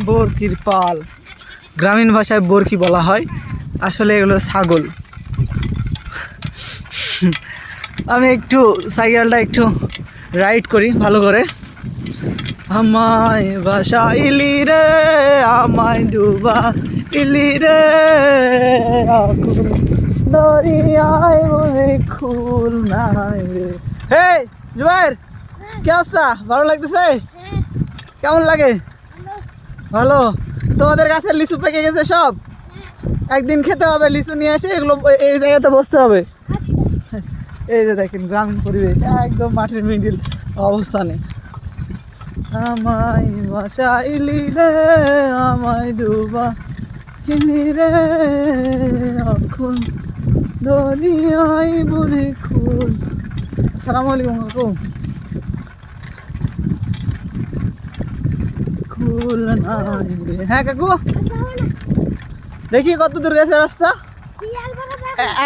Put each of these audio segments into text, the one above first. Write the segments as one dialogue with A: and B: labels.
A: বরকির পাল, গ্রামীণ ভাষায় বরকি বলা হয়, আসলে এগুলো ছাগল। আমি একটু সাইকেলটা একটু রাইড করি ভালো করে। আমায় ভাসাইলি রে, আমায় ডুবা ইলি রে, আকুল দরিয়ায় মনে খুল নাই রে। হে জুবাইর, কি অবস্থা? ভালো লাগতেছে? কেমন লাগে? ভালো। তোমাদের গাছের লিচু পেকে গেছে সব? একদিন খেতে হবে, লিচু নিয়ে এসে এগুলো এই জায়গাতে বসতে হবে। এই যে দেখেন গ্রামীণ পরিবেশ, একদম মাঠের মিডিল অবস্থানে। আমায় ভাসাইলি রে, আমায় ডুবা ইলি রে, এখন দরিয়ায় মনে খুল। আসসালামু আলাইকুম কাকু। খুল নাই রে। হ্যাঁ কাকু, দেখি কত দূর গেছে রাস্তা?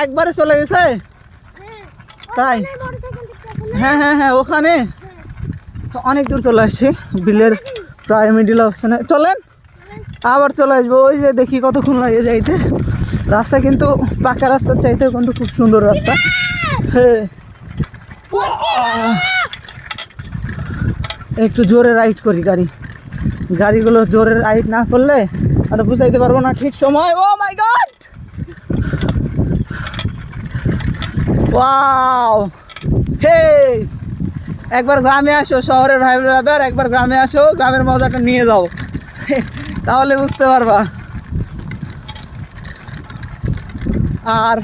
A: একবারে চলে গেছে তাই? হ্যাঁ হ্যাঁ হ্যাঁ, ওখানে অনেক দূর চলে আসছি, বিলের প্রায় মিডিল অপশনে। চলেন আবার চলে আসবো। ওই যে দেখি কতক্ষণ লাগে যাইতে। রাস্তা কিন্তু পাকা রাস্তার চাইতে কিন্তু খুব সুন্দর রাস্তা। হ্যাঁ, একটু জোরে রাইড করি গাড়িগুলো জোরে রাইড না করলে আর বুঝাইতে পারবো না ঠিক সময়। ও মাই গড, ওয়াও। হে, একবার গ্রামে আসো, শহরের ভাই ব্রাদার, একবার গ্রামে আসো, গ্রামের মজাটা নিয়ে যাও, তাহলে বুঝতে পারবা। আর